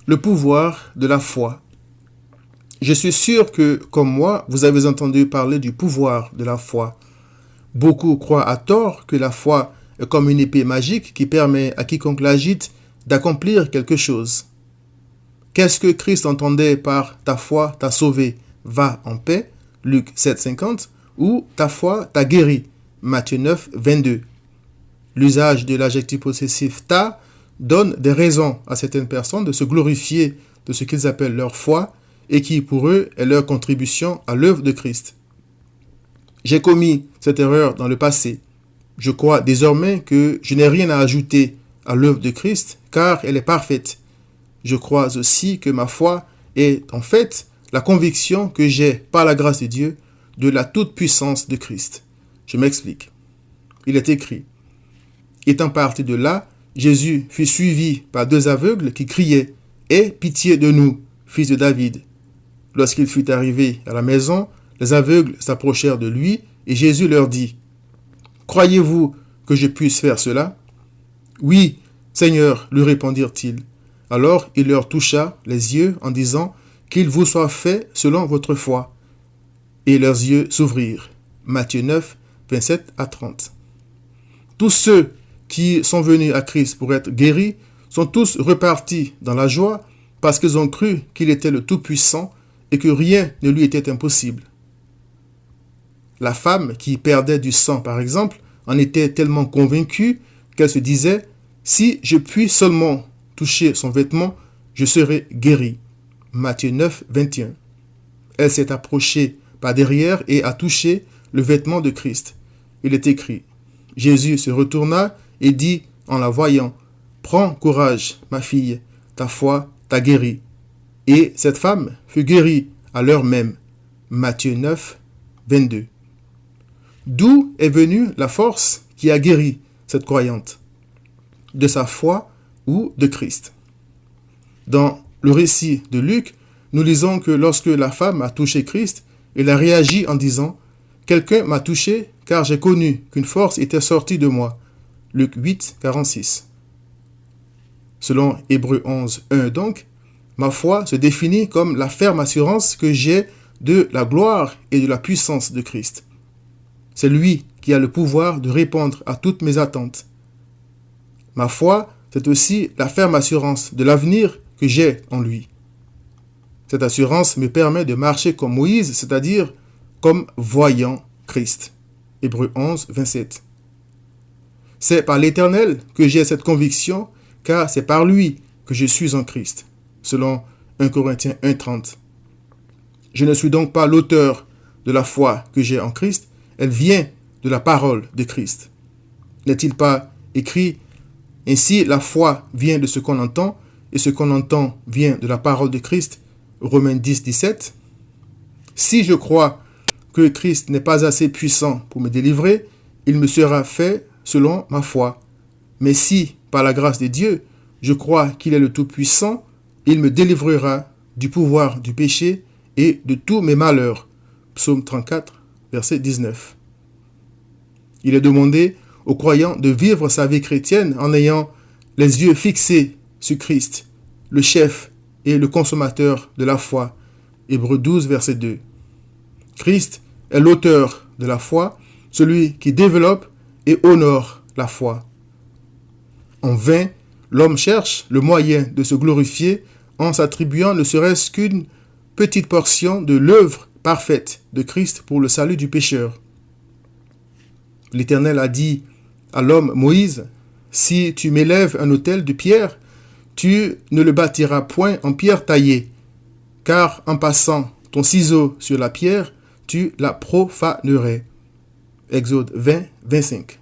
Le pouvoir de la foi. Je suis sûr que, comme moi, vous avez entendu parler du pouvoir de la foi. Beaucoup croient à tort que la foi est comme une épée magique qui permet à quiconque l'agite d'accomplir quelque chose. Qu'est-ce que Christ entendait par ta foi t'a sauvé, va en paix, Luc 7,50, ou ta foi t'a guéri, Matthieu 9, 22. L'usage de l'adjectif possessif t'a donne des raisons à certaines personnes de se glorifier de ce qu'ils appellent leur foi et qui pour eux est leur contribution à l'œuvre de Christ. J'ai commis cette erreur dans le passé. Je crois désormais que je n'ai rien à ajouter à l'œuvre de Christ car elle est parfaite. Je crois aussi que ma foi est en fait la conviction que j'ai, par la grâce de Dieu, de la toute-puissance de Christ. Je m'explique. Il est écrit: étant parti de là, Jésus fut suivi par deux aveugles qui criaient: « Aie pitié de nous, fils de David !» Lorsqu'il fut arrivé à la maison, les aveugles s'approchèrent de lui et Jésus leur dit: « Croyez-vous que je puisse faire cela ?» « Oui, Seigneur, lui répondirent-ils. Alors il leur toucha les yeux en disant: « Qu'il vous soit fait selon votre foi. » Et leurs yeux s'ouvrirent. Matthieu 9, 27 à 30. Tous ceux qui sont venus à Christ pour être guéris sont tous repartis dans la joie parce qu'ils ont cru qu'il était le Tout-Puissant et que rien ne lui était impossible. La femme qui perdait du sang, par exemple, en était tellement convaincue qu'elle se disait: « Si je puis seulement toucher son vêtement, je serai guérie. » Matthieu 9, 21. Elle s'est approchée par derrière et a touché le vêtement de Christ. Il est écrit: Jésus se retourna et dit en la voyant: « Prends courage, ma fille, ta foi t'a guérie. » Et cette femme fut guérie à l'heure même. Matthieu 9, 22. D'où est venue la force qui a guéri cette croyante? De sa foi ou de Christ? Dans le récit de Luc, nous lisons que lorsque la femme a touché Christ, elle a réagi en disant: « Quelqu'un m'a touché car j'ai connu qu'une force était sortie de moi. » Luc 8, 46. Selon Hébreux 11, 1 donc, ma foi se définit comme la ferme assurance que j'ai de la gloire et de la puissance de Christ. C'est lui qui a le pouvoir de répondre à toutes mes attentes. Ma foi, c'est aussi la ferme assurance de l'avenir que j'ai en lui. Cette assurance me permet de marcher comme Moïse, c'est-à-dire comme voyant Christ. Hébreux 11, 27. C'est par l'Éternel que j'ai cette conviction, car c'est par lui que je suis en Christ, selon 1 Corinthiens 1, 30. Je ne suis donc pas l'auteur de la foi que j'ai en Christ, elle vient de la parole de Christ. N'est-il pas écrit: ainsi la foi vient de ce qu'on entend, et ce qu'on entend vient de la parole de Christ, Romains 10, 17. Si je crois que Christ n'est pas assez puissant pour me délivrer, il me sera fait selon ma foi. Mais si, par la grâce de Dieu, je crois qu'il est le Tout-Puissant, il me délivrera du pouvoir du péché et de tous mes malheurs. Psaume 34, verset 19. Il est demandé aux croyants de vivre sa vie chrétienne en ayant les yeux fixés sur Christ, le chef et le consommateur de la foi. Hébreux 12, verset 2. Christ est l'auteur de la foi, celui qui développe et honore la foi. En vain, l'homme cherche le moyen de se glorifier en s'attribuant ne serait-ce qu'une petite portion de l'œuvre parfaite de Christ pour le salut du pécheur. L'Éternel a dit à l'homme Moïse: « Si tu m'élèves un autel de pierre, tu ne le bâtiras point en pierre taillée, car en passant ton ciseau sur la pierre, tu la profanerais. » Exode 20, 25.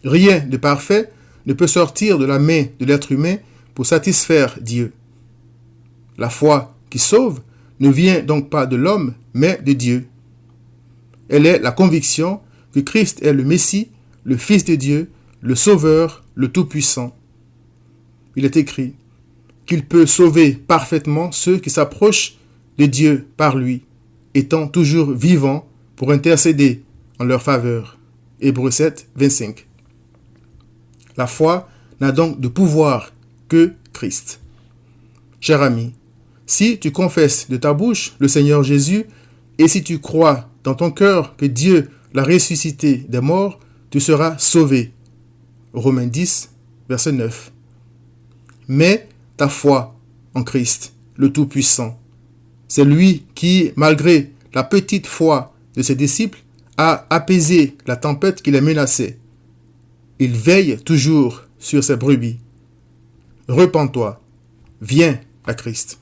Rien de parfait ne peut sortir de la main de l'être humain pour satisfaire Dieu. La foi qui sauve ne vient donc pas de l'homme, mais de Dieu. Elle est la conviction que Christ est le Messie, le Fils de Dieu, le Sauveur, le Tout-Puissant. Il est écrit qu'il peut sauver parfaitement ceux qui s'approchent de Dieu par lui, étant toujours vivant pour intercéder en leur faveur. Hébreux 7, 25. La foi n'a donc de pouvoir que Christ. Cher ami, si tu confesses de ta bouche le Seigneur Jésus, et si tu crois dans ton cœur que Dieu l'a ressuscité des morts, tu seras sauvé. Romains 10, verset 9. Mais ta foi en Christ, le Tout-Puissant, c'est lui qui, malgré la petite foi de ses disciples, a apaisé la tempête qui les menaçait. Il veille toujours sur ses brebis. Repens-toi, viens à Christ.